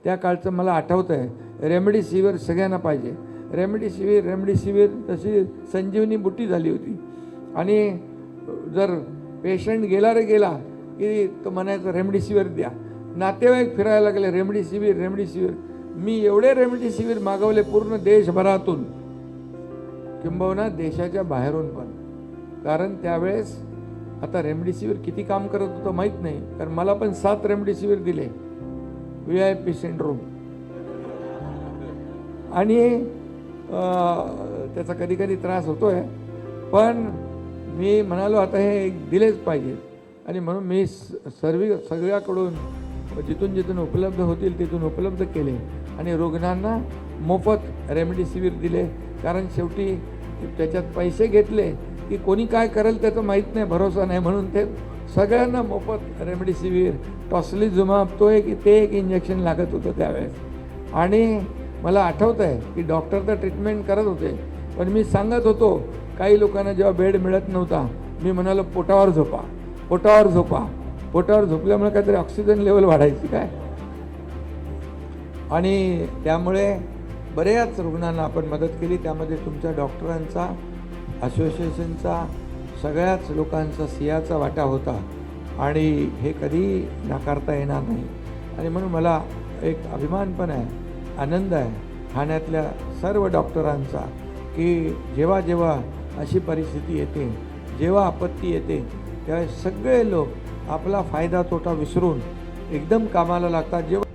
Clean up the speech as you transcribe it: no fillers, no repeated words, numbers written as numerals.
त्या काळचं मला आठवतं आहे. रेमडेसिवीर सगळ्यांना पाहिजे. रेमडेसिवीर तशी संजीवनी बुटी झाली होती. आणि जर पेशंट गेला रे गेला की तो म्हणायचा रेमडेसिवीर द्या. नातेवाईक फिरायला लागले रेमडेसिवीर. मी एवढे रेमडेसिवीर मागवले पूर्ण देशभरातून, किंबहुना देशाच्या बाहेरून पण. कारण त्यावेळेस आता रेमडेसिवीर किती काम करत होतं माहीत नाही, कारण मला पण 7 रेमडेसिवीर दिले VIP सिंड्रोम. आणि त्याचा कधी कधी त्रास होतोय, पण मी म्हणालो आता हे दिलेच पाहिजे. आणि म्हणून मी सगळ्याकडून जिथून जिथून उपलब्ध होतील तिथून उपलब्ध केले आणि रुग्णांना मोफत रेमडेसिवीर दिले. कारण शेवटी त्याच्यात पैसे घेतले की कोणी काय करेल त्याचं माहीत नाही, भरोसा नाही, म्हणून ते सगळ्यांना मोफत रेमडेसिवीर, टॉसिलिझुमाब ते एक इंजेक्शन लागत होतं त्यावेळेस. आणि मला आठवतं आहे की डॉक्टर तर ट्रीटमेंट करत होते, पण मी सांगत होतो काही लोकांना जेव्हा बेड मिळत नव्हता, मी म्हणालो पोटावर झोपल्यामुळे काहीतरी ऑक्सिजन लेवल वाढायची काय. आणि त्यामुळे बऱ्याच रुग्णांना आपण मदत केली. त्यामध्ये तुमच्या डॉक्टरांचा, असोसिएशनचा, सगळ्याच लोकांचा सिंहाचा वाटा होता आणि हे कधी नाकारता येणार नाही. आणि म्हणून मला एक अभिमान पण आहे, आनंद आहे ठाण्यातल्या सर्व डॉक्टरांचा की जेव्हा जेव्हा अशी परिस्थिती येते, जेव्हा आपत्ती येते, तेव्हा सगळे लोक आपला फायदा तोटा विसरून एकदम कामाला लागतात. जेव्हा